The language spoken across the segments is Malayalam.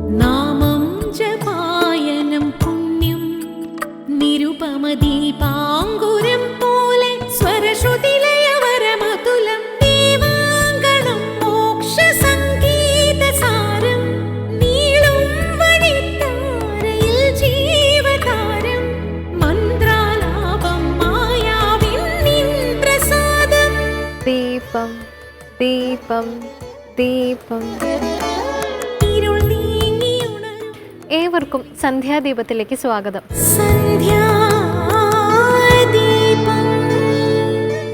നാമം ജപായനം പുണ്യം നിരുപമദീപാങ്കുരം പോലെ സ്വരശ്രുതിലയവരമതുലം ദീവാങ്കണം മോക്ഷസംഗീതസാരം നീളും വഴിത്താരയിൽ ജീവതാരം മന്ത്രാലാപം മായാവിൻ നിൻ പ്രസാദം. ദീപം ദീപം ദീപം. ഏവർക്കും സന്ധ്യാദീപത്തിലേക്ക് സ്വാഗതം.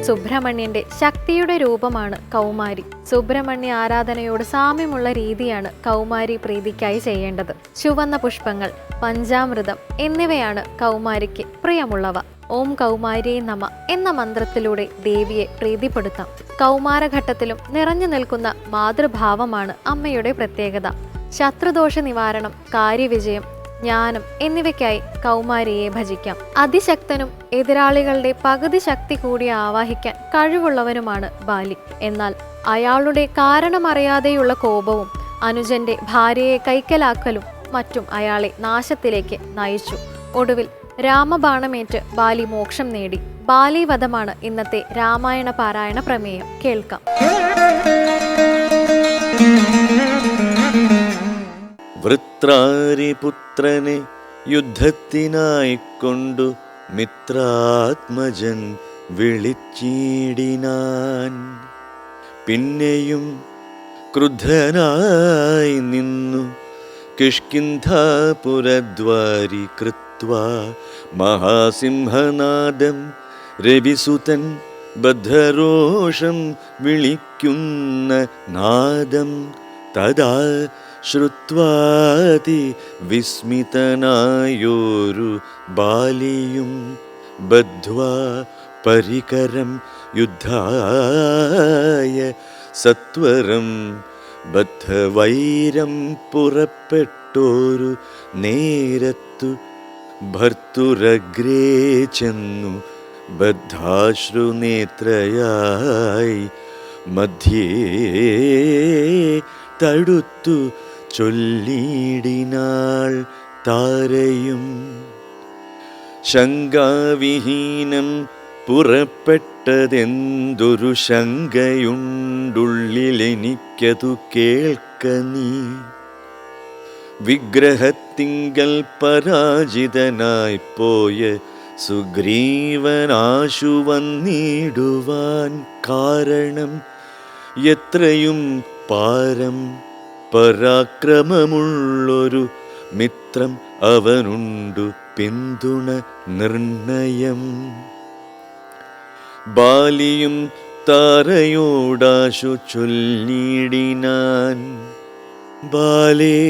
സുബ്രഹ്മണ്യന്റെ ശക്തിയുടെ രൂപമാണ് കൗമാരി. സുബ്രഹ്മണ്യ ആരാധനയോട് സാമ്യമുള്ള രീതിയാണ് കൗമാരി പ്രീതിക്കായി ചെയ്യേണ്ടത്. ചുവന്ന പുഷ്പങ്ങൾ, പഞ്ചാമൃതം എന്നിവയാണ് കൗമാരിക്ക് പ്രിയമുള്ളവ. ഓം കൗമാരിയെ നമ എന്ന മന്ത്രത്തിലൂടെ ദേവിയെ പ്രീതിപ്പെടുത്താം. കൗമാരഘട്ടത്തിലും നിറഞ്ഞു നിൽക്കുന്ന മാതൃഭാവമാണ് അമ്മയുടെ പ്രത്യേകത. ശത്രുദോഷ നിവാരണം, കാര്യവിജയം, ജ്ഞാനം എന്നിവയ്ക്കായി കൗമാരിയെ ഭജിക്കാം. അതിശക്തനും എതിരാളികളുടെ പകുതി ശക്തി കൂടി ആവാഹിക്കാൻ കഴിവുള്ളവനുമാണ് ബാലി. എന്നാൽ അയാളുടെ കാരണമറിയാതെയുള്ള കോപവും അനുജന്റെ ഭാര്യയെ കൈക്കലാക്കലും മറ്റും അയാളെ നാശത്തിലേക്ക് നയിച്ചു. ഒടുവിൽ രാമബാണമേറ്റ് ബാലി മോക്ഷം നേടി. ബാലിവധമാണ് ഇന്നത്തെ രാമായണ പാരായണ പ്രമേയം. കേൾക്കാം. വൃത്രാരിപുത്രനെ യുദ്ധത്തിനായിക്കൊണ്ടു മിത്രാത്മജൻ വിളിച്ചിടിനാൻ. പിന്നെയും ക്രുദ്ധനായി നിന്നു കിഷ്കിന്ധാപുരദ്വാരി കൃത്വാ മഹാസിംഹനാദം രവിസുതൻ ബദ്ധരോഷം വിളിക്കുന്ന നാദം തദാ ശ്രുത്വാതി വിസ്മിതനായോരു ബാലിയും ബദ്ധ്വാ പരികരം യുദ്ധായ സത്വരം ബദ്ധവൈരം പുറപ്പെട്ടോരു നേരത്തു ഭർത്തുരഗ്രേ ചെന്നു ബദ്ധാശ്രുനേത്രയായി മധ്യേ തടുത്തു ചൊല്ലിടിനാൾ താരയും. ശങ്കാവിഹീനം പുറപ്പെട്ടതെന്തൊരു ശങ്കയുണ്ടുള്ളിലെനിക്കതു കേൾക്ക നീ. വിഗ്രഹത്തിങ്കൽ പരാജിതനായി പോയ സുഗ്രീവനാശു വന്നിടുവാൻ കാരണം എത്രയും പാരം പരാക്രമമുള്ളൊരു മിത്രം അവനുണ്ടു പിന്തുണ നിർണയം. ബാലിയും താരയോടാശു ചൊല്ലിടിനാൻ. ബാലേ,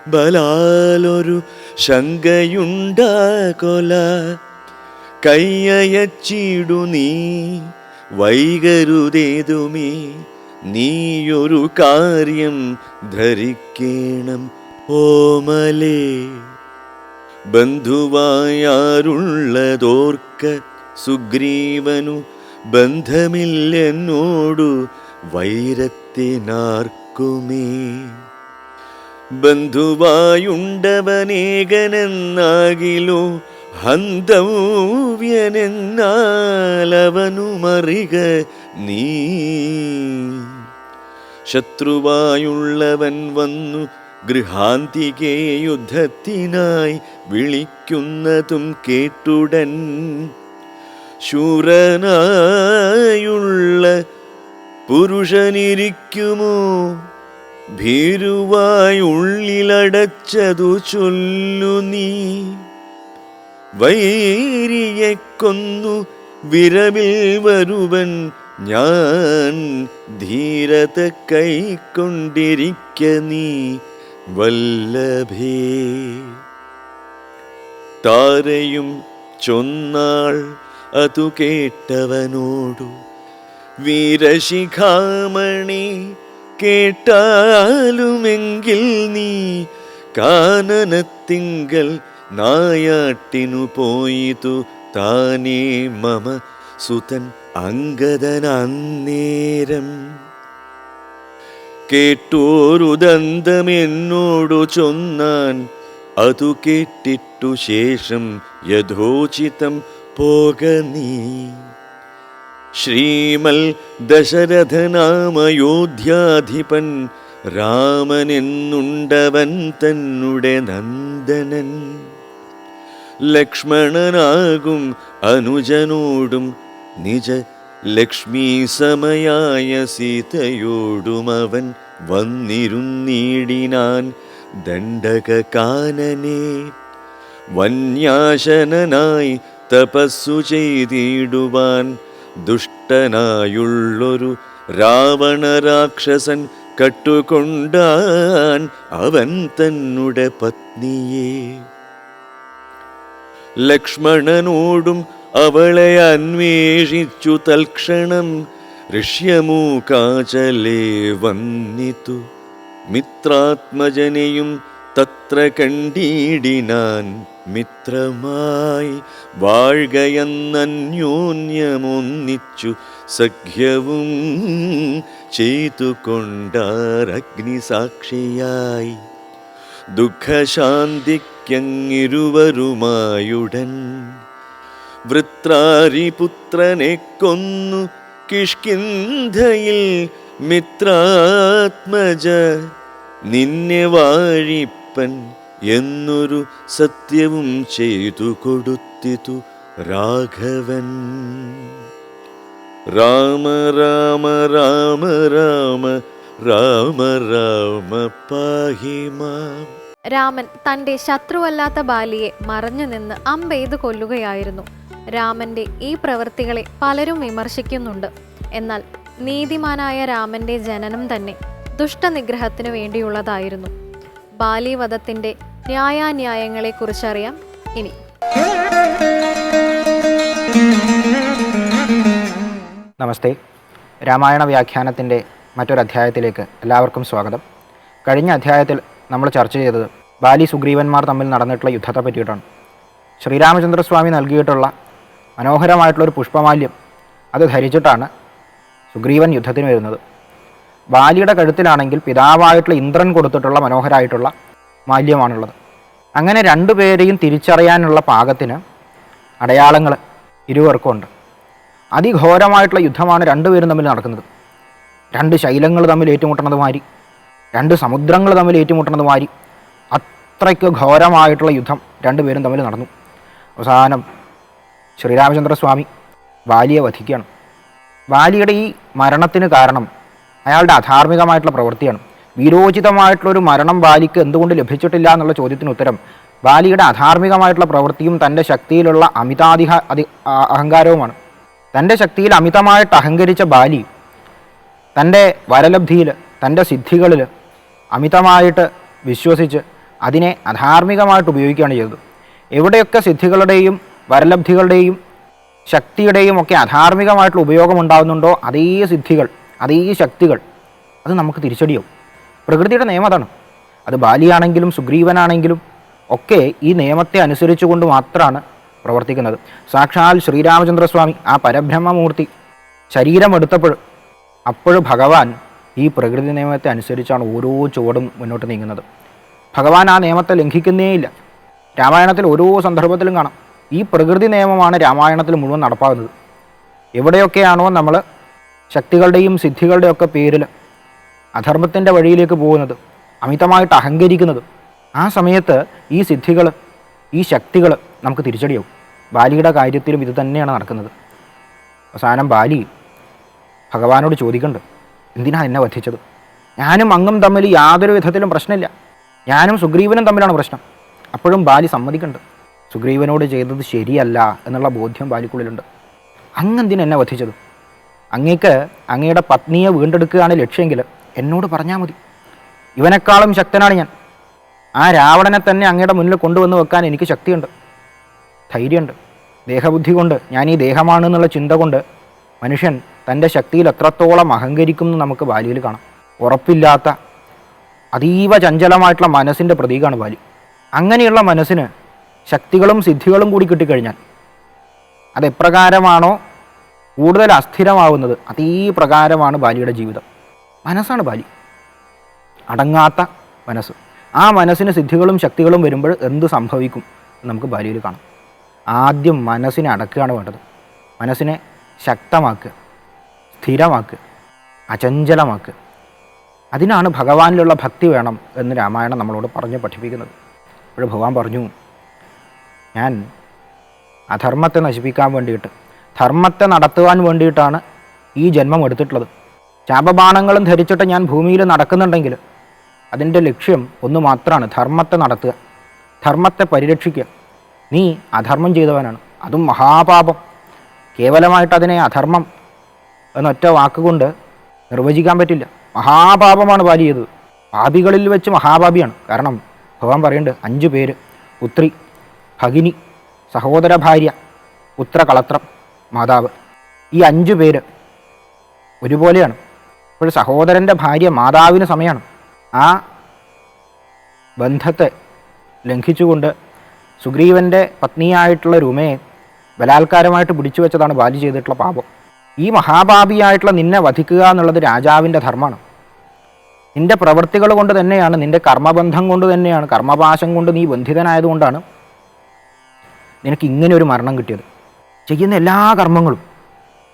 ബലാലൊരു ശങ്കയുണ്ടാകൊല കയ്യയച്ചിടു നീ വൈകരുതേതുമേ. നീയൊരു കാര്യം ധരിക്കേണം ഓമലേ. ബന്ധുവായാരുള്ളതോർക്ക സുഗ്രീവനു ബന്ധമില്ലെന്നോടു വൈരത്തിനാർക്കുമേ. ബന്ധുവായുണ്ടവനേകനെന്നാകിലോ ഹന്തവ്യനെന്നാലവനുമറിക നീ. ശത്രുവായുള്ളവൻ വന്നു ഗൃഹാന്തികേ യുദ്ധത്തിനായി വിളിക്കുന്നതും കേട്ടുടൻ ശൂരനായുള്ള പുരുഷനിരിക്കുമോ ഭീരുവായി ഉള്ളിലടച്ചതു ചൊല്ലു നീ. വൈരിയെ കൊന്നു വിരവിൽ വരുവൻ ഞാൻ ധീരത കൈക്കൊണ്ടിരിക്ക നീ വല്ലഭേ. താരയും ചൊന്നാൾ അതു കേട്ടവനോടു വീരശിഖാമണി കേട്ടാലുമെങ്കിൽ നീ കാനനത്തിങ്കൽ നായാട്ടിനു പോയിതു താനേ മമ സുതൻ അംഗദനന്നേരം. കേട്ടോരു ദന്തമെന്നോടു ചൊന്നാൻ, അതു കേട്ടിട്ടു ശേഷം യഥോചിതം പോക നീ. ശ്രീമൽ ദശരഥനാമയോധ്യാധിപൻ രാമനെന്നുണ്ടവൻ തന്നെ നന്ദനൻ. ലക്ഷ്മണനാകും അനുജനോടും നിജ ലക്ഷ്മീ സമയായ സീതയോടും അവൻ വന്നിരുന്നീടിനാൻ ദണ്ഡകാനനെ. വന്യാശനായി തപസ്സു ചെയ്തിടുവാൻ ദുഷ്ടനായുള്ളൊരു രാവണ രാക്ഷസൻ കട്ടുകൊണ്ടാൻ അവൻ തന്നെ പത്നിയെ. ലക്ഷ്മണനോടും അവളെ അന്വേഷിച്ചു തൽക്ഷണം ഋഷ്യമൂകാചലേ വന്നിതു. മിത്രാത്മജനെയും തത്ര കണ്ടിടിനാൻ. മിത്രമായി വാഴ്കയെന്നന്യോന്യമൊന്നിച്ചു സഖ്യവും ചെയ്തുകൊണ്ടാരഗ്നിസാക്ഷിയായി. ദുഃഖശാന്തിക്കങ്ങിരുവരുമായുടൻ വൃത്രാരിപുത്രനെ കൊന്നു കിഷ്കിന്ധയിൽ. മിത്രാത്മജ നിന്നെ വാഴിപ്പൻ എന്നൊരു സത്യവും ചെയ്തു കൊടുത്തിതു രാഘവൻ. രാമ രാമ രാമ രാമ രാമ രാമ പാഹി മാം. രാമൻ തൻ്റെ ശത്രുവല്ലാത്ത ബാലിയെ മറഞ്ഞു നിന്ന് അമ്പെയ്ത് കൊല്ലുകയായിരുന്നു. രാമൻ്റെ ഈ പ്രവൃത്തികളെ പലരും വിമർശിക്കുന്നുണ്ട്. എന്നാൽ നീതിമാനായ രാമൻ്റെ ജനനം തന്നെ ദുഷ്ടനിഗ്രഹത്തിനു വേണ്ടിയുള്ളതായിരുന്നു. ബാലിവധത്തിൻ്റെ ന്യായാന്യായങ്ങളെക്കുറിച്ചറിയാം ഇനി. നമസ്തേ. രാമായണ വ്യാഖ്യാനത്തിൻ്റെ മറ്റൊരധ്യായത്തിലേക്ക് എല്ലാവർക്കും സ്വാഗതം. കഴിഞ്ഞ അധ്യായത്തിൽ നമ്മൾ ചർച്ച ചെയ്തത് ബാലി സുഗ്രീവന്മാർ തമ്മിൽ നടന്നിട്ടുള്ള യുദ്ധത്തെ പറ്റിയിട്ടാണ്. ശ്രീരാമചന്ദ്രസ്വാമി നൽകിയിട്ടുള്ള മനോഹരമായിട്ടുള്ളൊരു പുഷ്പമാല്യം അത് ധരിച്ചിട്ടാണ് സുഗ്രീവൻ യുദ്ധത്തിന് വരുന്നത്. ബാലിയുടെ കഴുത്തിലാണെങ്കിൽ പിതാവായിട്ടുള്ള ഇന്ദ്രൻ കൊടുത്തിട്ടുള്ള മനോഹരമായിട്ടുള്ള മാല്യമാണുള്ളത്. അങ്ങനെ രണ്ടുപേരെയും തിരിച്ചറിയാനുള്ള പാകത്തിന് അടയാളങ്ങൾ ഇരുവർക്കും ഉണ്ട്. അതിഘോരമായിട്ടുള്ള യുദ്ധമാണ് രണ്ടുപേരും തമ്മിൽ നടക്കുന്നത്. രണ്ട് ശൈലങ്ങൾ തമ്മിൽ ഏറ്റുമുട്ടുന്നതുമാതിരി, രണ്ട് സമുദ്രങ്ങൾ തമ്മിൽ ഏറ്റുമുട്ടുന്നതുമാതിരി അത്രയ്ക്ക് ഘോരമായിട്ടുള്ള യുദ്ധം രണ്ടുപേരും തമ്മിൽ നടന്നു. അവസാനം ശ്രീരാമചന്ദ്രസ്വാമി ബാലിയെ വധിക്കുകയാണ്. ബാലിയുടെ ഈ മരണത്തിന് കാരണം അയാളുടെ അധാർമികമായിട്ടുള്ള പ്രവൃത്തിയാണ്. വീരോചിതമായിട്ടുള്ളൊരു മരണം ബാലിക്ക് എന്തുകൊണ്ട് ലഭിച്ചിട്ടില്ല എന്നുള്ള ചോദ്യത്തിന് ഉത്തരം ബാലിയുടെ അധാർമികമായിട്ടുള്ള പ്രവൃത്തിയും തൻ്റെ ശക്തിയിലുള്ള അഹങ്കാരവുമാണ്. തൻ്റെ ശക്തിയിൽ അമിതമായിട്ട് അഹങ്കരിച്ച ബാലി തൻ്റെ വരലബ്ധിയിൽ, തൻ്റെ സിദ്ധികളിൽ അമിതമായിട്ട് വിശ്വസിച്ച് അതിനെ അധാർമികമായിട്ട് ഉപയോഗിക്കുകയാണ് ചെയ്തത്. എവിടെയൊക്കെ സിദ്ധികളുടെയും വരലബ്ധികളുടെയും ശക്തിയുടെയും ഒക്കെ അധാർമികമായിട്ടുള്ള ഉപയോഗം ഉണ്ടാകുന്നുണ്ടോ അതേ സിദ്ധികൾ, അതേ ശക്തികൾ അത് നമുക്ക് തിരിച്ചടിയാവും. പ്രകൃതിയുടെ നിയമം അതാണ്. അത് ബാലിയാണെങ്കിലും സുഗ്രീവനാണെങ്കിലും ഒക്കെ ഈ നിയമത്തെ അനുസരിച്ചുകൊണ്ട് മാത്രമാണ് പ്രവർത്തിക്കുന്നത്. സാക്ഷാൽ ശ്രീരാമചന്ദ്രസ്വാമി ആ പരബ്രഹ്മമൂർത്തി ശരീരമെടുത്തപ്പോൾ ഭഗവാൻ ഈ പ്രകൃതി നിയമത്തെ അനുസരിച്ചാണ് ഓരോ ചുവടും മുന്നോട്ട് നീങ്ങുന്നത്. ഭഗവാൻ ആ നിയമത്തെ ലംഘിക്കുന്നേയില്ല. രാമായണത്തിൽ ഓരോ സന്ദർഭത്തിലും കാണാം ഈ പ്രകൃതി നിയമമാണ് രാമായണത്തിൽ മുഴുവൻ നടപ്പാകുന്നത്. എവിടെയൊക്കെയാണോ നമ്മൾ ശക്തികളുടെയും സിദ്ധികളുടെയൊക്കെ പേരിൽ അധർമ്മത്തിൻ്റെ വഴിയിലേക്ക് പോകുന്നത്, അമിതമായിട്ട് അഹങ്കരിക്കുന്നത്, ആ സമയത്ത് ഈ സിദ്ധികൾ, ഈ ശക്തികൾ നമുക്ക് തിരിച്ചടിയാവും. ബാലിയുടെ കാര്യത്തിലും ഇത് തന്നെയാണ് നടക്കുന്നത്. അവസാനം ബാലി ഭഗവാനോട് ചോദിക്കുന്നുണ്ട്, എന്തിനാണ് എന്നെ വധിച്ചത്? ഞാനും അങ്ങും തമ്മിൽ യാതൊരു വിധത്തിലും പ്രശ്നമില്ല, ഞാനും സുഗ്രീവനും തമ്മിലാണ് പ്രശ്നം. അപ്പോഴും ബാലി സമ്മതിക്കുന്നുണ്ട്, സുഗ്രീവനോട് ചെയ്തത് ശരിയല്ല എന്നുള്ള ബോധ്യം ബാലിക്കുള്ളിലുണ്ട്. അങ്ങെന്തിന് എന്നെ വധിച്ചത്? അങ്ങേക്ക് അങ്ങയുടെ പത്നിയെ വീണ്ടെടുക്കുകയാണ് ലക്ഷ്യമെങ്കിൽ എന്നോട് പറഞ്ഞാൽ മതി. ഇവനേക്കാളും ശക്തനാണ് ഞാൻ. ആ രാവണനെ തന്നെ അങ്ങയുടെ മുന്നിൽ കൊണ്ടുവന്ന് വെക്കാൻ എനിക്ക് ശക്തിയുണ്ട്, ധൈര്യമുണ്ട്. ദേഹബുദ്ധി കൊണ്ട്, ഞാൻ ഈ ദേഹമാണെന്നുള്ള ചിന്ത കൊണ്ട് മനുഷ്യൻ തൻ്റെ ശക്തിയിൽ എത്രത്തോളം അഹങ്കരിക്കുമെന്ന് നമുക്ക് ബാലിയിൽ കാണാം. ഉറപ്പില്ലാത്ത അതീവ ചഞ്ചലമായിട്ടുള്ള മനസ്സിൻ്റെ പ്രതീകമാണ് ബാലി. അങ്ങനെയുള്ള മനസ്സിന് ശക്തികളും സിദ്ധികളും കൂടി കിട്ടിക്കഴിഞ്ഞാൽ അതെപ്രകാരമാണോ കൂടുതൽ അസ്ഥിരമാവുന്നത് അതേ പ്രകാരമാണ് ബാലിയുടെ ജീവിതം. മനസ്സാണ് ബാലി. അടങ്ങാത്ത മനസ്സ്. ആ മനസ്സിന് സിദ്ധികളും ശക്തികളും വരുമ്പോൾ എന്ത് സംഭവിക്കും എന്ന് നമുക്ക് ബാലിയിൽ കാണാം. ആദ്യം മനസ്സിനെ അടക്കുകയാണ് വേണ്ടത്. മനസ്സിനെ ശക്തമാക്കുക, സ്ഥിരമാക്കുക, അചഞ്ചലമാക്കുക. അതിനാണ് ഭഗവാനിലുള്ള ഭക്തി വേണം എന്ന് രാമായണം നമ്മളോട് പറഞ്ഞ് പഠിപ്പിക്കുന്നത്. അപ്പോൾ ഭഗവാൻ പറഞ്ഞു, ഞാൻ അധർമ്മത്തെ നശിപ്പിക്കാൻ വേണ്ടിയിട്ട്, ധർമ്മത്തെ നടത്തുവാൻ വേണ്ടിയിട്ടാണ് ഈ ജന്മം എടുത്തിട്ടുള്ളത്. ശാപബാണങ്ങളും ധരിച്ചിട്ട് ഞാൻ ഭൂമിയിൽ നടക്കുന്നുണ്ടെങ്കിൽ അതിൻ്റെ ലക്ഷ്യം ഒന്ന് മാത്രമാണ്, ധർമ്മത്തെ നടത്തുക, ധർമ്മത്തെ പരിരക്ഷിക്കുക. നീ അധർമ്മം ചെയ്തവനാണ്, അതും മഹാപാപം. കേവലമായിട്ട് അതിനെ അധർമ്മം എന്നൊറ്റ വാക്കുകൊണ്ട് നിർവചിക്കാൻ പറ്റില്ല. മഹാപാപമാണ് ബാലി ചെയ്തത്. പാപികളിൽ വെച്ച് മഹാപാപിയാണ്. കാരണം ഭഗവാൻ പറയുന്നുണ്ട് 5 പേര്: പുത്രി, ഭഗിനി, സഹോദര ഭാര്യ, പുത്രകളത്രം, മാതാവ്. ഈ 5 പേര് ഒരുപോലെയാണ്. ഇപ്പോൾ സഹോദരൻ്റെ ഭാര്യ മാതാവിന് സമയമാണ്. ആ ബന്ധത്തെ ലംഘിച്ചുകൊണ്ട് സുഗ്രീവൻ്റെ പത്നിയായിട്ടുള്ള രുമയെ ബലാത്കാരമായിട്ട് പിടിച്ചു വെച്ചതാണ് ബാലി ചെയ്തിട്ടുള്ള പാപം. ഈ മഹാപാപിയായിട്ടുള്ള നിന്നെ വധിക്കുക എന്നുള്ളത് രാജാവിൻ്റെ ധർമ്മമാണ്. നിൻ്റെ പ്രവൃത്തികൾ കൊണ്ട് തന്നെയാണ്, നിൻ്റെ കർമ്മബന്ധം കൊണ്ട് തന്നെയാണ്, കർമ്മപാശം കൊണ്ട് നീ ബന്ധിതനായതുകൊണ്ടാണ് നിനക്ക് ഇങ്ങനെ ഒരു മരണം കിട്ടിയത്. ചെയ്യുന്ന എല്ലാ കർമ്മങ്ങളും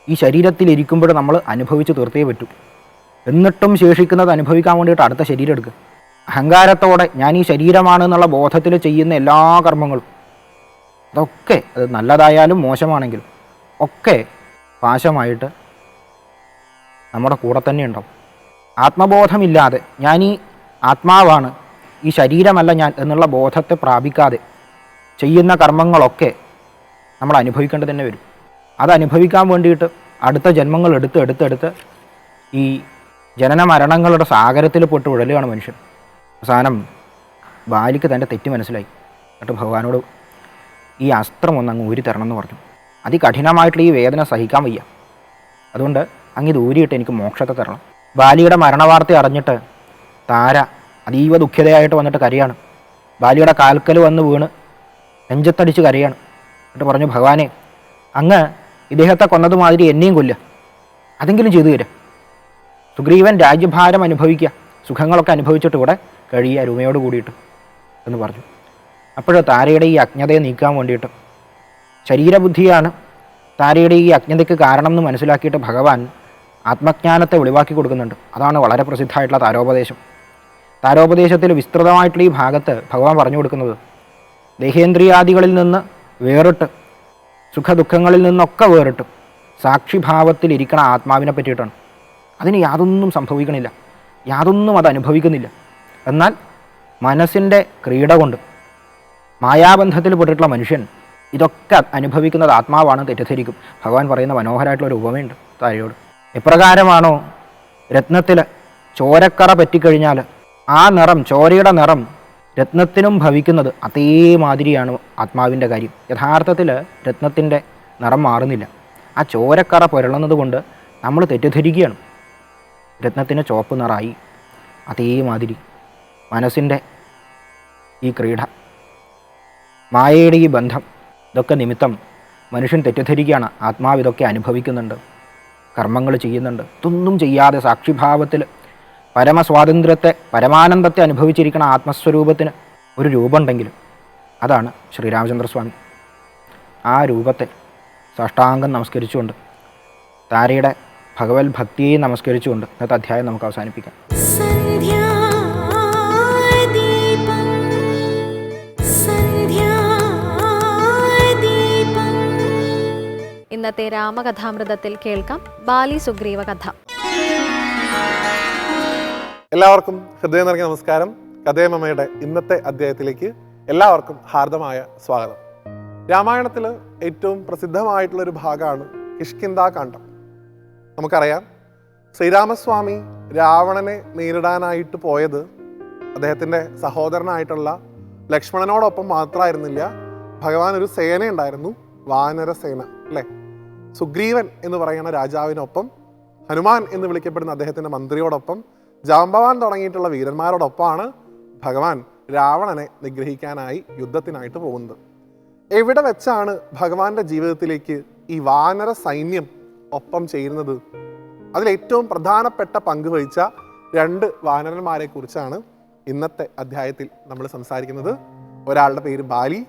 ഈ ശരീരത്തിലിരിക്കുമ്പോൾ നമ്മൾ അനുഭവിച്ച് തീർത്തേ പറ്റൂ. എന്നിട്ടും ശേഷിക്കുന്നത് അനുഭവിക്കാൻ വേണ്ടിയിട്ട് അടുത്ത ശരീരം എടുക്കുക. അഹങ്കാരത്തോടെ ഞാൻ ഈ ശരീരമാണ് എന്നുള്ള ബോധത്തിൽ ചെയ്യുന്ന എല്ലാ കർമ്മങ്ങളും, അതൊക്കെ അത് നല്ലതായാലും മോശമാണെങ്കിലും ഒക്കെ പാശമായിട്ട് നമ്മുടെ കൂടെ തന്നെ ഉണ്ടാവും. ആത്മബോധമില്ലാതെ ഞാൻ ഈ ആത്മാവാണ്, ഈ ശരീരമല്ല ഞാൻ എന്നുള്ള ബോധത്തെ പ്രാപിക്കാതെ ചെയ്യുന്ന കർമ്മങ്ങളൊക്കെ നമ്മൾ അനുഭവിക്കേണ്ടത് തന്നെ വരും. അത് അനുഭവിക്കാൻ വേണ്ടിയിട്ട് അടുത്ത ജന്മങ്ങൾ എടുത്ത് ഈ ജനന മരണങ്ങളുടെ സാഗരത്തിൽ പെട്ട് ഉഴലുകയാണ് മനുഷ്യൻ. അവസാനം ബാലിക്ക് തൻ്റെ തെറ്റ് മനസ്സിലായി. എന്നിട്ട് ഭഗവാനോട് ഈ അസ്ത്രം ഒന്ന് അങ്ങ് ഊരി തരണം എന്ന് പറഞ്ഞു. അതികഠിനമായിട്ടുള്ള ഈ വേദന സഹിക്കാൻ വയ്യ, അതുകൊണ്ട് അങ്ങിത് ഊരിയിട്ട് എനിക്ക് മോക്ഷത്തെ തരണം. ബാലിയുടെ മരണവാർത്ത അറിഞ്ഞിട്ട് താര അതീവ ദുഃഖിതയായിട്ട് വന്നിട്ട് കരയാണ്. ബാലിയുടെ കാൽക്കൽ വന്ന് വീണ് നെഞ്ചത്തടിച്ച് കരയാണ്. എന്നിട്ട് പറഞ്ഞു, ഭഗവാനെ, അങ്ങ് ഇദ്ദേഹത്തെ കൊന്നതുമാതിരി എന്നെയും കൊല്ലുക, അതെങ്കിലും ചെയ്തു തരാം. സുഗ്രീവൻ രാജ്യഭാരം അനുഭവിക്കുക, സുഖങ്ങളൊക്കെ അനുഭവിച്ചിട്ട് ഇവിടെ കഴിയുക രൂമയോട് കൂടിയിട്ട് എന്ന് പറഞ്ഞു. അപ്പോൾ താരയുടെ ഈ അജ്ഞതയെ നീക്കാൻ വേണ്ടിയിട്ട്, ശരീരബുദ്ധിയാണ് താരയുടെ ഈ അജ്ഞതയ്ക്ക് കാരണം എന്ന് മനസ്സിലാക്കിയിട്ട് ഭഗവാൻ ആത്മജ്ഞാനത്തെ വെളിവാക്കി കൊടുക്കുന്നുണ്ട്. അതാണ് വളരെ പ്രസിദ്ധമായിട്ടുള്ള താരോപദേശം. താരോപദേശത്തിൽ വിസ്തൃതമായിട്ടുള്ള ഈ ഭാഗത്ത് ഭഗവാൻ പറഞ്ഞു കൊടുക്കുന്നത് ദേഹേന്ദ്രിയാദികളിൽ നിന്ന് വേറിട്ട്, സുഖദുഃഖങ്ങളിൽ നിന്നൊക്കെ വേറിട്ട് സാക്ഷിഭാവത്തിലിരിക്കണ ആത്മാവിനെ പറ്റിയിട്ടാണ്. അതിന് യാതൊന്നും സംഭവിക്കണില്ല, യാതൊന്നും അത് അനുഭവിക്കുന്നില്ല. എന്നാൽ മനസ്സിൻ്റെ ക്രീഡ കൊണ്ട് മായാബന്ധത്തിൽ പെട്ടിട്ടുള്ള മനുഷ്യൻ ഇതൊക്കെ അനുഭവിക്കുന്നത് ആത്മാവാണ് തെറ്റിദ്ധരിക്കും. ഭഗവാൻ പറയുന്ന മനോഹരമായിട്ടുള്ളൊരു ഉപമയുണ്ട് താരയോട്. എപ്രകാരമാണോ രത്നത്തിൽ ചോരക്കറ പറ്റിക്കഴിഞ്ഞാൽ ആ നിറം, ചോരയുടെ നിറം രത്നത്തിനും ഭവിക്കുന്നത്, അതേമാതിരിയാണ് ആത്മാവിൻ്റെ കാര്യം. യഥാർത്ഥത്തിൽ രത്നത്തിൻ്റെ നിറം മാറുന്നില്ല. ആ ചോരക്കറ പുരളുന്നത് കൊണ്ട് നമ്മൾ തെറ്റിദ്ധരിക്കുകയാണ് രത്നത്തിന് ചുവപ്പ് നിറായി. അതേമാതിരി മനസ്സിൻ്റെ ഈ ക്രീഡ, മായയുടെ ഈ ബന്ധം, ഇതൊക്കെ നിമിത്തം മനുഷ്യൻ തെറ്റിദ്ധരിക്കുകയാണ് ആത്മാവ് ഇതൊക്കെ അനുഭവിക്കുന്നുണ്ട്, കർമ്മങ്ങൾ ചെയ്യുന്നുണ്ട്. ഇതൊന്നും ചെയ്യാതെ സാക്ഷിഭാവത്തിൽ പരമസ്വാതന്ത്ര്യത്തെ, പരമാനന്ദത്തെ അനുഭവിച്ചിരിക്കുന്ന ആത്മസ്വരൂപത്തിന് ഒരു രൂപമുണ്ടെങ്കിൽ അതാണ് ശ്രീരാമചന്ദ്രസ്വാമി. ആ രൂപത്തെ സാഷ്ടാംഗം നമസ്കരിച്ചുകൊണ്ട്, താരയുടെ ഭഗവത് ഭക്തിയെ നമസ്കരിച്ചുകൊണ്ട് ഇന്നത്തെ അധ്യായം നമുക്ക് അവസാനിപ്പിക്കാം. ഇന്നത്തെ രാമകഥാമൃതത്തിൽ കേൾക്കാം ബാലി സുഗ്രീവ കഥ. എല്ലാവർക്കും ഹൃദയം നിറഞ്ഞ നമസ്കാരം. കഥേമമ്മയുടെ ഇന്നത്തെ അധ്യായത്തിലേക്ക് എല്ലാവർക്കും ഹാർദമായ സ്വാഗതം. രാമായണത്തിൽ ഏറ്റവും പ്രസിദ്ധമായിട്ടുള്ളൊരു ഭാഗമാണ് കിഷ്കിന്ധാകാന്ഡം. നമുക്കറിയാം, ശ്രീരാമസ്വാമി രാവണനെ നേരിടാനായിട്ട് പോയത് അദ്ദേഹത്തിൻ്റെ സഹോദരനായിട്ടുള്ള ലക്ഷ്മണനോടൊപ്പം മാത്രമായിരുന്നില്ല. ഭഗവാൻ ഒരു സേനയുണ്ടായിരുന്നു, വാനരസേന അല്ലേ. സുഗ്രീവൻ എന്ന് പറയുന്ന രാജാവിനൊപ്പം, ഹനുമാൻ എന്ന് വിളിക്കപ്പെടുന്ന അദ്ദേഹത്തിൻ്റെ മന്ത്രിയോടൊപ്പം, ജാംബവാൻ തുടങ്ങിയിട്ടുള്ള വീരന്മാരോടൊപ്പമാണ് ഭഗവാൻ രാവണനെ നിഗ്രഹിക്കാനായി യുദ്ധത്തിനായിട്ട് പോകുന്നത്. എവിടെ വെച്ചാണ് ഭഗവാന്റെ ജീവിതത്തിലേക്ക് ഈ വാനര സൈന്യം ഒപ്പം ചേരുന്നത്? അതിലേറ്റവും പ്രധാനപ്പെട്ട പങ്ക് വഹിച്ച രണ്ട് വാനരന്മാരെ കുറിച്ചാണ് ഇന്നത്തെ അധ്യായത്തിൽ നമ്മൾ സംസാരിക്കുന്നത്. ഒരാളുടെ പേര് ബാലി,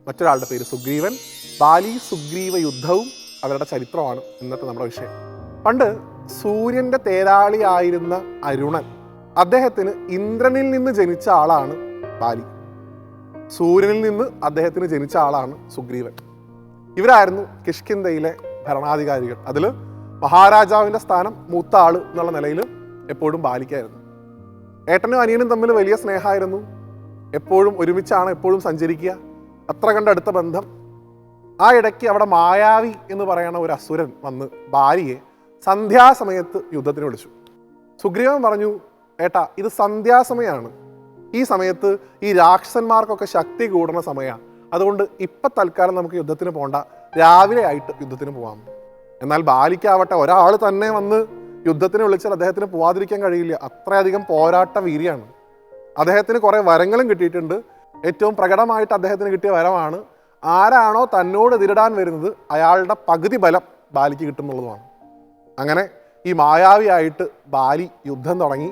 മറ്റൊരാളുടെ പേര് സുഗ്രീവൻ. ബാലി സുഗ്രീവ യുദ്ധവും അവരുടെ ചരിത്രമാണ് ഇന്നത്തെ നമ്മുടെ വിഷയം. പണ്ട് സൂര്യന്റെ തേരാളിയായിരുന്ന അരുണൻ, അദ്ദേഹത്തിന് ഇന്ദ്രനിൽ നിന്ന് ജനിച്ച ആളാണ് ബാലി. സൂര്യനിൽ നിന്ന് അദ്ദേഹത്തിന് ജനിച്ച ആളാണ് സുഗ്രീവൻ. ഇവരായിരുന്നു കിഷ്കിന്ധയിലെ ഭരണാധികാരികൾ. അതിൽ മഹാരാജാവിൻ്റെ സ്ഥാനം മൂത്ത ആള് എന്നുള്ള നിലയിൽ എപ്പോഴും ബാലിക്കായിരുന്നു. ഏട്ടനും അനിയനും തമ്മിൽ വലിയ സ്നേഹമായിരുന്നു. എപ്പോഴും ഒരുമിച്ചാണ് എപ്പോഴും സഞ്ചരിക്കുക, അത്ര കണ്ട അടുത്ത ബന്ധം. ആ ഇടയ്ക്ക് അവിടെ മായാവി എന്ന് പറയുന്ന ഒരു അസുരൻ വന്ന് ബാലിയെ സന്ധ്യാസമയത്ത് യുദ്ധത്തിന് വിളിച്ചു. സുഗ്രീവൻ പറഞ്ഞു, ഏട്ടാ ഇത് സന്ധ്യാസമയമാണ്, ഈ സമയത്ത് ഈ രാക്ഷസന്മാർക്കൊക്കെ ശക്തി കൂടുന്ന സമയമാണ്, അതുകൊണ്ട് ഇപ്പം തൽക്കാലം നമുക്ക് യുദ്ധത്തിന് പോകണ്ട, രാവിലെ ആയിട്ട് യുദ്ധത്തിന് പോകാം. എന്നാൽ ബാലിക്കാവട്ടെ ഒരാൾ തന്നെ വന്ന് യുദ്ധത്തിന് വിളിച്ചാൽ അദ്ദേഹത്തിന് പോവാതിരിക്കാൻ കഴിയില്ല. അത്രയധികം പോരാട്ട വീര്യാണ്. അദ്ദേഹത്തിന് കുറേ വരങ്ങളും കിട്ടിയിട്ടുണ്ട്. ഏറ്റവും പ്രകടമായിട്ട് അദ്ദേഹത്തിന് കിട്ടിയ വരമാണ് ആരാണോ തന്നോട് എതിരിടാൻ വരുന്നത് അയാളുടെ പകുതി ബലം ബാലിക്ക് കിട്ടുന്നുള്ളതുമാണ്. അങ്ങനെ ഈ മായാവിയായിട്ട് ബാലി യുദ്ധം തുടങ്ങി.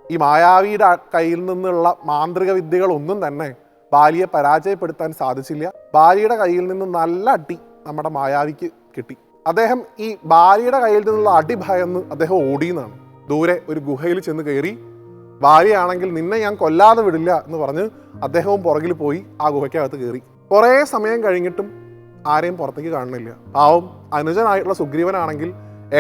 ഈ മായാവിയുടെ കയ്യിൽ നിന്നുള്ള മാന്ത്രിക വിദ്യകളൊന്നും തന്നെ ബാലിയെ പരാജയപ്പെടുത്താൻ സാധിച്ചില്ല. ബാലിയുടെ കയ്യിൽ നിന്ന് നല്ല അടി നമ്മുടെ മായാവിക്ക് കിട്ടി. അദ്ദേഹം ഈ ബാലിയുടെ കയ്യിൽ നിന്നുള്ള അടി ഭയന്ന് അദ്ദേഹം ഓടിയെന്നാണ്. ദൂരെ ഒരു ഗുഹയിൽ ചെന്ന് കയറി, ബാലിയാണെങ്കിൽ നിന്നെ ഞാൻ കൊല്ലാതെ വിടില്ല എന്ന് പറഞ്ഞ് അദ്ദേഹവും പുറകിൽ പോയി ആ ഗുഹയ്ക്കകത്ത് കയറി. കുറേ സമയം കഴിഞ്ഞിട്ടും ആരെയും പുറത്തേക്ക് കാണുന്നില്ല. പാവം അനുജനായിട്ടുള്ള സുഗ്രീവനാണെങ്കിൽ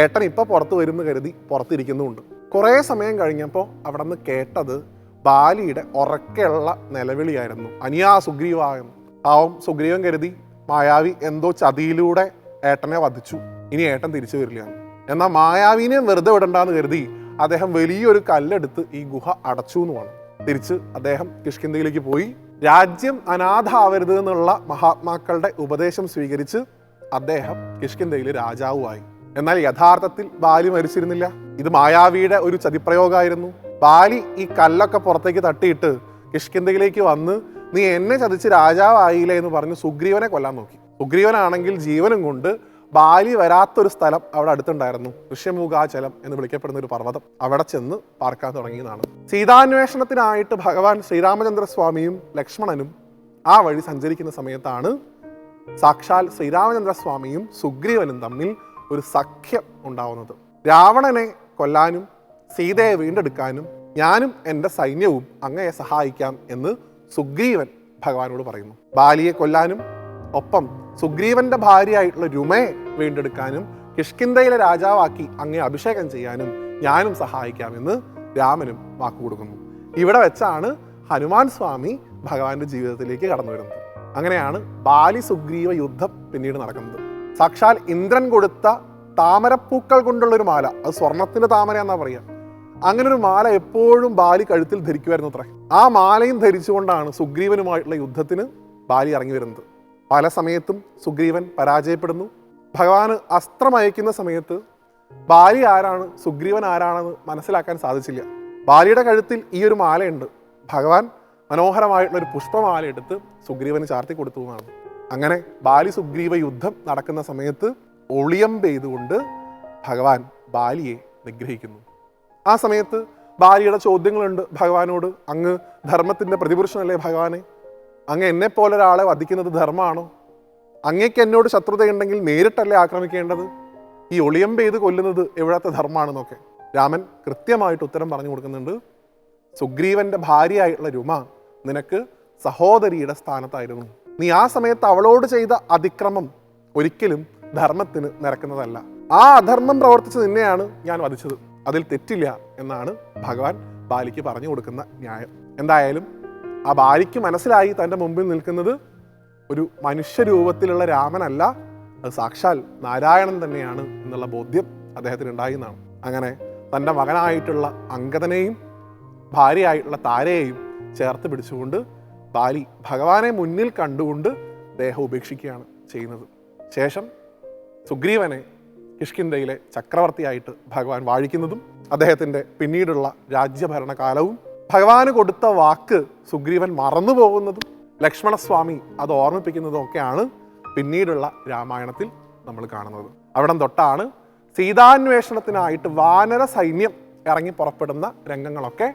ഏട്ടൻ ഇപ്പം പുറത്ത് വരുമെന്ന് കരുതി പുറത്തിരിക്കുന്നുമുണ്ട്. കുറേ സമയം കഴിഞ്ഞപ്പോൾ അവിടെ നിന്ന് കേട്ടത് ബാലിയുടെ ഉറക്കെയുള്ള നിലവിളിയായിരുന്നു, അനിയാ സുഗ്രീവ എന്ന്. പാവം സുഗ്രീവൻ കരുതി മായാവി എന്തോ ചതിയിലൂടെ ഏട്ടനെ വധിച്ചു, ഇനി ഏട്ടൻ തിരിച്ചു വരില്ല. എന്നാൽ മായാവിനെ വെറുതെ വിടണ്ടെന്ന് കരുതി അദ്ദേഹം വലിയൊരു കല്ലെടുത്ത് ഈ ഗുഹ അടച്ചു എന്നുമാണ്. തിരിച്ച് അദ്ദേഹം കിഷ്കിന്ധയിലേക്ക് പോയി രാജ്യം അനാഥാവരുത് എന്നുള്ള മഹാത്മാക്കളുടെ ഉപദേശം സ്വീകരിച്ച് അദ്ദേഹം കിഷ്കിന്ധയിൽ രാജാവുമായി. എന്നാൽ യഥാർത്ഥത്തിൽ ബാലി മരിച്ചിരുന്നില്ല. ഇത് മായാവിയുടെ ഒരു ചതിപ്രയോഗമായിരുന്നു. ബാലി ഈ കല്ലൊക്കെ പുറത്തേക്ക് തട്ടിയിട്ട് കിഷ്കിന്ധയിലേക്ക് വന്ന് നീ എന്നെ ചതിച്ച് രാജാവായില്ലേ എന്ന് പറഞ്ഞ് സുഗ്രീവനെ കൊല്ലാൻ നോക്കി. സുഗ്രീവനാണെങ്കിൽ ജീവനും കൊണ്ട് ബാലി വരാത്തൊരു സ്ഥലം അവിടെ അടുത്തുണ്ടായിരുന്നു, ഋഷ്യമുഖാചലം എന്ന് വിളിക്കപ്പെടുന്ന ഒരു പർവ്വതം. അവിടെ ചെന്ന് പാർക്കാൻ തുടങ്ങിയതാണ്. സീതാന്വേഷണത്തിനായിട്ട് ഭഗവാൻ ശ്രീരാമചന്ദ്രസ്വാമിയും ലക്ഷ്മണനും ആ വഴി സഞ്ചരിക്കുന്ന സമയത്താണ് സാക്ഷാൽ ശ്രീരാമചന്ദ്രസ്വാമിയും സുഗ്രീവനും തമ്മിൽ ഒരു സഖ്യം ഉണ്ടാവുന്നത്. രാവണനെ കൊല്ലാനും സീതയെ വീണ്ടെടുക്കാനും ഞാനും എൻ്റെ സൈന്യവും അങ്ങയെ സഹായിക്കാം എന്ന് സുഗ്രീവൻ ഭഗവാനോട് പറയുന്നു. ബാലിയെ കൊല്ലാനും ഒപ്പം സുഗ്രീവന്റെ ഭാര്യയായിട്ടുള്ള രുമയെ വീണ്ടെടുക്കാനും കിഷ്കിന്ധയിലെ രാജാവാക്കി അങ്ങയെ അഭിഷേകം ചെയ്യാനും ഞാനും സഹായിക്കാമെന്ന് രാമനും വാക്കുകൊടുക്കുന്നു. ഇവിടെ വെച്ചാണ് ഹനുമാൻ സ്വാമി ഭഗവാന്റെ ജീവിതത്തിലേക്ക് കടന്നു വരുന്നത്. അങ്ങനെയാണ് ബാലി സുഗ്രീവ യുദ്ധം പിന്നീട് നടക്കുന്നത്. സാക്ഷാൽ ഇന്ദ്രൻ കൊടുത്ത താമരപ്പൂക്കൾ കൊണ്ടുള്ളൊരു മാല, അത് സ്വർണത്തിന്റെ താമര എന്നാ പറയാ, അങ്ങനെ ഒരു മാല എപ്പോഴും ബാലി കഴുത്തിൽ ധരിക്കുമായിരുന്നു അത്ര. ആ മാലയും ധരിച്ചുകൊണ്ടാണ് സുഗ്രീവനുമായിട്ടുള്ള യുദ്ധത്തിന് ബാലി ഇറങ്ങി വരുന്നത്. പല സമയത്തും സുഗ്രീവൻ പരാജയപ്പെടുന്നു. ഭഗവാന് അസ്ത്രം അയക്കുന്ന സമയത്ത് ബാലി ആരാണ് സുഗ്രീവൻ ആരാണെന്ന് മനസ്സിലാക്കാൻ സാധിച്ചില്ല. ബാലിയുടെ കഴുത്തിൽ ഈ ഒരു മാലയുണ്ട്. ഭഗവാൻ മനോഹരമായിട്ടുള്ളൊരു പുഷ്പമാല എടുത്ത് സുഗ്രീവന് ചാർത്തി കൊടുത്തു എന്നാണ്. അങ്ങനെ ബാലി സുഗ്രീവ യുദ്ധം നടക്കുന്ന സമയത്ത് ഒളിയമ്പ് ചെയ്തുകൊണ്ട് ഭഗവാൻ ബാലിയെ നിഗ്രഹിക്കുന്നു. ആ സമയത്ത് ബാലിയുടെ ചോദ്യങ്ങളുണ്ട് ഭഗവാനോട്. അങ്ങ് ധർമ്മത്തിൻ്റെ പ്രതിപുരുഷനല്ലേ ഭഗവാനെ, അങ്ങ് എന്നെപ്പോലെ ഒരാളെ വധിക്കുന്നത് ധർമ്മമാണോ? അങ്ങേക്ക് എന്നോട് ശത്രുതയുണ്ടെങ്കിൽ നേരിട്ടല്ലേ ആക്രമിക്കേണ്ടത്? ഈ ഒളിയമ്പ് ചെയ്ത് കൊല്ലുന്നത് എവിടത്തെ ധർമ്മമാണെന്നൊക്കെ രാമൻ കൃത്യമായിട്ട് ഉത്തരം പറഞ്ഞു കൊടുക്കുന്നുണ്ട്. സുഗ്രീവന്റെ ഭാര്യയായിട്ടുള്ള രുമ നിനക്ക് സഹോദരിയുടെ സ്ഥാനത്തായിരുന്നു. നീ ആ സമയത്ത് അവളോട് ചെയ്ത അതിക്രമം ഒരിക്കലും ധർമ്മത്തിന് നിരക്കുന്നതല്ല. ആ അധർമ്മം പ്രവർത്തിച്ച് നിന്നെയാണ് ഞാൻ വധിച്ചത്, അതിൽ തെറ്റില്ല എന്നാണ് ഭഗവാൻ ബാലിക്ക് പറഞ്ഞു കൊടുക്കുന്ന ന്യായം. എന്തായാലും ആ ബാലിക്ക് മനസ്സിലായി തൻ്റെ മുമ്പിൽ നിൽക്കുന്നത് ഒരു മനുഷ്യരൂപത്തിലുള്ള രാമനല്ല, അത് സാക്ഷാൽ നാരായണൻ തന്നെയാണ് എന്നുള്ള ബോധ്യം അദ്ദേഹത്തിന് ഉണ്ടായി എന്നാണ്. അങ്ങനെ തൻ്റെ മകനായിട്ടുള്ള അങ്കദനെയും ഭാര്യയായിട്ടുള്ള താരയെയും ചേർത്ത് പിടിച്ചുകൊണ്ട് ബാലി ഭഗവാനെ മുന്നിൽ കണ്ടുകൊണ്ട് ദേഹം ഉപേക്ഷിക്കുകയാണ് ചെയ്യുന്നത്. ശേഷം സുഗ്രീവനെ കിഷ്കിന്ധയിലെ ചക്രവർത്തിയായിട്ട് ഭഗവാൻ വാഴിക്കുന്നതും അദ്ദേഹത്തിൻ്റെ പിന്നീടുള്ള രാജ്യഭരണകാലവും ഭഗവാന് കൊടുത്ത വാക്ക് സുഗ്രീവൻ മറന്നു പോകുന്നതും ലക്ഷ്മണസ്വാമി അത് ഓർമ്മിപ്പിക്കുന്നതും ഒക്കെയാണ് പിന്നീടുള്ള രാമായണത്തിൽ നമ്മൾ കാണുന്നത്. അവിടം തൊട്ടാണ് സീതാന്വേഷണത്തിനായിട്ട് വാനര സൈന്യം ഇറങ്ങി പുറപ്പെടുന്ന രംഗങ്ങളൊക്കെ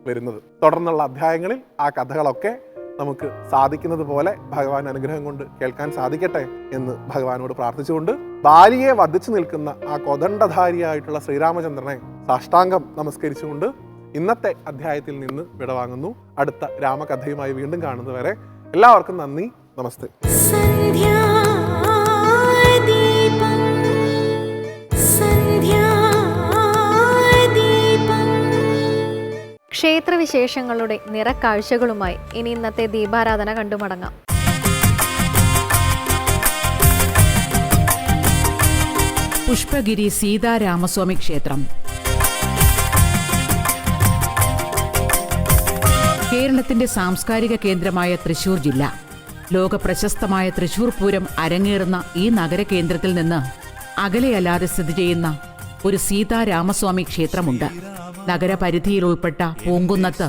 വരുന്നത്. തുടർന്നുള്ള അധ്യായങ്ങളിൽ ആ കഥകളൊക്കെ നമുക്ക് സാധിക്കുന്നത് പോലെ ഭഗവാൻ അനുഗ്രഹം കൊണ്ട് കേൾക്കാൻ സാധിക്കട്ടെ എന്ന് ഭഗവാനോട് പ്രാർത്ഥിച്ചുകൊണ്ട് ബാലിയെ വധിച്ചു നിൽക്കുന്ന ആ കോദണ്ഡധാരിയായിട്ടുള്ള ശ്രീരാമചന്ദ്രനെ സാഷ്ടാംഗം നമസ്കരിച്ചുകൊണ്ട് ഇന്നത്തെ അധ്യായത്തിൽ നിന്ന് വിടവാങ്ങുന്നു. അടുത്ത രാമകഥയുമായി വീണ്ടും കാണുന്നതുവരെ എല്ലാവർക്കും നന്ദി, നമസ്തേ. ക്ഷേത്രവിശേഷങ്ങളുടെ നിറക്കാഴ്ചകളുമായി ഇനി ഇന്നത്തെ ദീപാരാധന കണ്ടുമടങ്ങാം. പുഷ്പഗിരി സീതാരാമസ്വാമി ക്ഷേത്രം കേരളത്തിന്റെ സാംസ്കാരിക കേന്ദ്രമായ തൃശൂർ ജില്ല, ലോകപ്രശസ്തമായ തൃശൂർ പൂരം അരങ്ങേറുന്ന ഈ നഗരകേന്ദ്രത്തിൽ നിന്ന് അകലെയല്ലാതെ സ്ഥിതി ചെയ്യുന്ന ഒരു സീതാരാമസ്വാമി ക്ഷേത്രമുണ്ട്. നഗരപരിധിയിൽ ഉൾപ്പെട്ട പൂങ്കുന്നത്ത്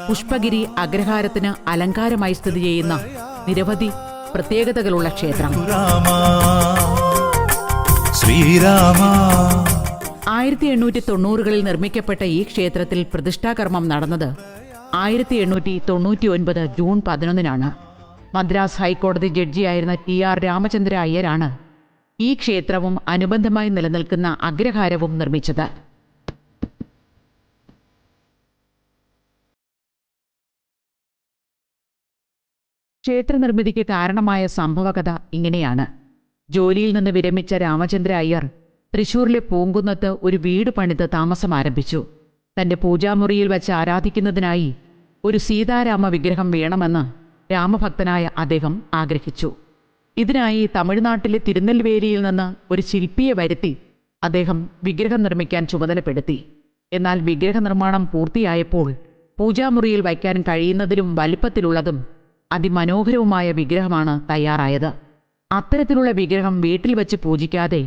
പുഷ്പഗിരി അഗ്രഹാരത്തിന് അലങ്കാരമായി സ്ഥിതി ചെയ്യുന്ന നിരവധി പ്രത്യേകതകളുള്ള ക്ഷേത്രം. 1890കളിൽ നിർമ്മിക്കപ്പെട്ട ഈ ക്ഷേത്രത്തിൽ പ്രതിഷ്ഠാകർമ്മം നടന്നത് 1899 ജൂൺ 11 മദ്രാസ് ഹൈക്കോടതി ജഡ്ജിയായിരുന്ന TR രാമചന്ദ്ര അയ്യരാണ് ഈ ക്ഷേത്രവും അനുബന്ധമായി നിലനിൽക്കുന്ന അഗ്രഹാരവും നിർമ്മിച്ചത്. ക്ഷേത്രനിർമ്മിതിക്ക് കാരണമായ സംഭവകഥ ഇങ്ങനെയാണ്. ജോലിയിൽ നിന്ന് വിരമിച്ച രാമചന്ദ്ര അയ്യർ തൃശൂരിലെ പൂങ്കുന്നത്ത് ഒരു വീട് പണിത് താമസം ആരംഭിച്ചു. തന്റെ പൂജാമുറിയിൽ വച്ച് ആരാധിക്കുന്നതിനായി ഒരു സീതാരാമ വിഗ്രഹം വേണമെന്ന് രാമഭക്തനായ അദ്ദേഹം ആഗ്രഹിച്ചു. ഇതിനായി തമിഴ്നാട്ടിലെ തിരുനെൽവേലിയിൽ നിന്ന് ഒരു ശില്പിയെ വരുത്തി അദ്ദേഹം വിഗ്രഹം നിർമ്മിക്കാൻ ചുമതലപ്പെടുത്തി. എന്നാൽ വിഗ്രഹ നിർമ്മാണം പൂർത്തിയായപ്പോൾ പൂജാമുറിയിൽ വയ്ക്കാൻ കഴിയുന്നതിലും വലിപ്പത്തിലുള്ളതും അതിമനോഹരവുമായ വിഗ്രഹമാണ് തയ്യാറായത്. അത്തരത്തിലുള്ള വിഗ്രഹം വീട്ടിൽ വച്ച് പൂജിക്കാതെ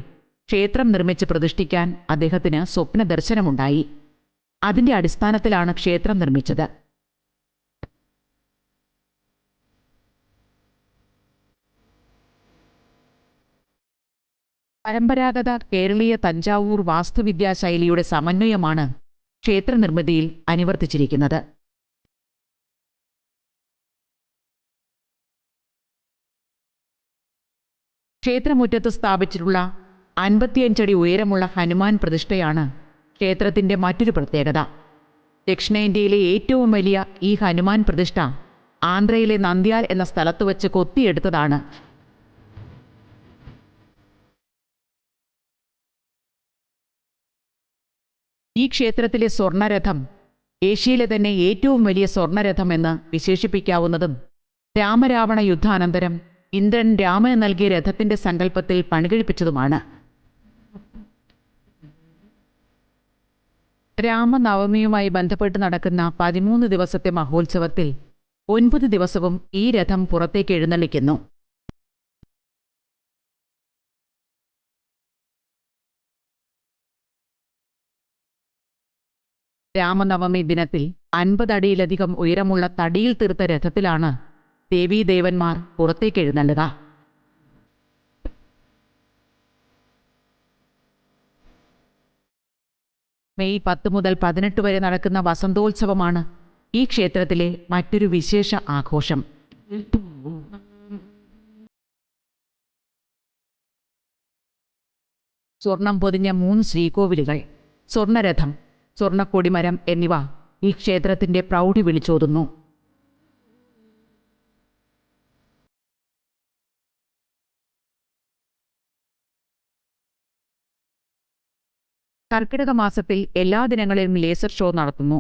ക്ഷേത്രം നിർമ്മിച്ച് പ്രതിഷ്ഠിക്കാൻ അദ്ദേഹത്തിന് സ്വപ്ന ദർശനമുണ്ടായി. അതിന്റെ അടിസ്ഥാനത്തിലാണ് ക്ഷേത്രം നിർമ്മിച്ചത്. പരമ്പരാഗത കേരളീയ തഞ്ചാവൂർ വാസ്തുവിദ്യാ ശൈലിയുടെ സമന്വയമാണ് ക്ഷേത്രനിർമ്മിതിയിൽ അനുവർത്തിച്ചിരിക്കുന്നത്. ക്ഷേത്രമുറ്റത്ത് സ്ഥാപിച്ചിട്ടുള്ള 55 അടി ഉയരമുള്ള ഹനുമാൻ പ്രതിഷ്ഠയാണ് ക്ഷേത്രത്തിൻ്റെ മറ്റൊരു പ്രത്യേകത. ദക്ഷിണേന്ത്യയിലെ ഏറ്റവും വലിയ ഈ ഹനുമാൻ പ്രതിഷ്ഠ ആന്ധ്രയിലെ നന്ദ്യാൽ എന്ന സ്ഥലത്ത് വച്ച് കൊത്തിയെടുത്തതാണ്. ഈ ക്ഷേത്രത്തിലെ സ്വർണ്ണരഥം ഏഷ്യയിലെ തന്നെ ഏറ്റവും വലിയ സ്വർണ്ണരഥം എന്ന് വിശേഷിപ്പിക്കാവുന്നതും രാമരാവണ യുദ്ധാനന്തരം ഇന്ദ്രൻ രാമന് നൽകിയ രഥത്തിന്റെ സങ്കല്പത്തിൽ പണികഴിപ്പിച്ചതുമാണ്. രാമനവമിയുമായി ബന്ധപ്പെട്ട് നടക്കുന്ന 13 ദിവസത്തെ മഹോത്സവത്തിൽ 9 ദിവസവും ഈ രഥം പുറത്തേക്ക് എഴുന്നള്ളിക്കുന്നു. രാമനവമി ദിനത്തിൽ 50 അടിയിലധികം ഉയരമുള്ള തടിയിൽ തീർത്ത രഥത്തിലാണ് ദേവീദേവന്മാർ പുറത്തേക്ക് എഴുന്നള്ളുക. മെയ് 10 മുതൽ 18 വരെ നടക്കുന്ന വസന്തോത്സവമാണ് ഈ ക്ഷേത്രത്തിലെ മറ്റൊരു വിശേഷ ആഘോഷം. സ്വർണം പൊതിഞ്ഞ 3 ശ്രീകോവിലുകൾ, സ്വർണ്ണരഥം, സ്വർണ്ണക്കൊടിമരം എന്നിവ ഈ ക്ഷേത്രത്തിന്റെ പ്രൗഢി വിളിച്ചോതുന്നു. കർക്കിടക മാസത്തിൽ എല്ലാ ദിനങ്ങളിലും ലേസർ ഷോ നടത്തുന്നു.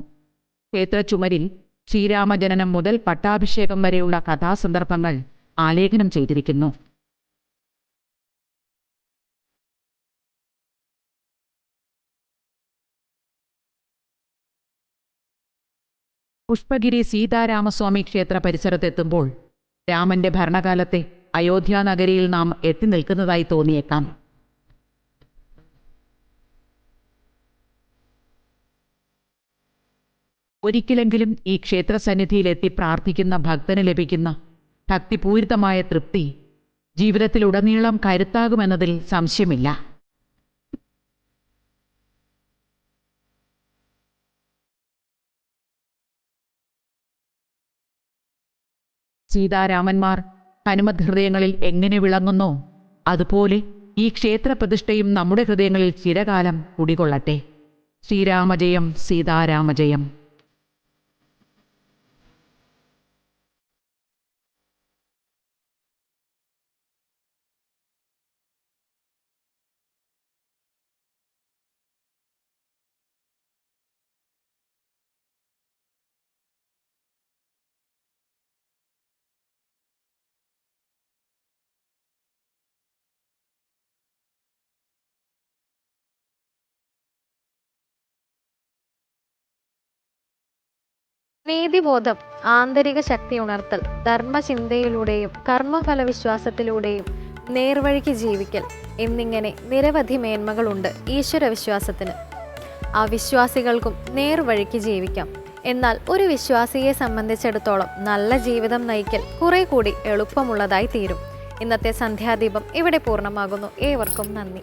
ക്ഷേത്ര ചുമരിൽ ശ്രീരാമജനനം മുതൽ പട്ടാഭിഷേകം വരെയുള്ള കഥാസന്ദർഭങ്ങൾ ആലേഖനം ചെയ്തിരിക്കുന്നു. പുഷ്പഗിരി സീതാരാമസ്വാമി ക്ഷേത്ര പരിസരത്തെത്തുമ്പോൾ രാമന്റെ ഭരണകാലത്തെ അയോധ്യ നഗരിയിൽ നാം എത്തി നിൽക്കുന്നതായി തോന്നിയേക്കാം. ഒരിക്കലെങ്കിലും ഈ ക്ഷേത്രസന്നിധിയിലെത്തി പ്രാർത്ഥിക്കുന്ന ഭക്തന് ലഭിക്കുന്ന ഭക്തിപൂരിതമായ തൃപ്തി ജീവിതത്തിലുടനീളം കരുത്താകുമെന്നതിൽ സംശയമില്ല. സീതാരാമന്മാർ ഹനുമത് ഹൃദയങ്ങളിൽ എങ്ങനെ വിളങ്ങുന്നോ അതുപോലെ ഈ ക്ഷേത്രപ്രതിഷ്ഠയും നമ്മുടെ ഹൃദയങ്ങളിൽ ചിരകാലം കുടികൊള്ളട്ടെ. ശ്രീരാമജയം സീതാരാമജയം. നീതിബോധം, ആന്തരിക ശക്തി ഉണർത്തൽ, ധർമ്മചിന്തയിലൂടെയും കർമ്മഫല വിശ്വാസത്തിലൂടെയും നേർവഴിക്ക് ജീവിക്കൽ എന്നിങ്ങനെ നിരവധി മേന്മകളുണ്ട് ഈശ്വരവിശ്വാസത്തിന്. ആ വിശ്വാസികൾക്കും നേർവഴിക്ക് ജീവിക്കാം. എന്നാൽ ഒരു വിശ്വാസിയെ സംബന്ധിച്ചിടത്തോളം നല്ല ജീവിതം നയിക്കൽ കുറെ കൂടി എളുപ്പമുള്ളതായി തീരും. ഇന്നത്തെ സന്ധ്യാദീപം ഇവിടെ പൂർണ്ണമാകുന്നു. ഏവർക്കും നന്ദി.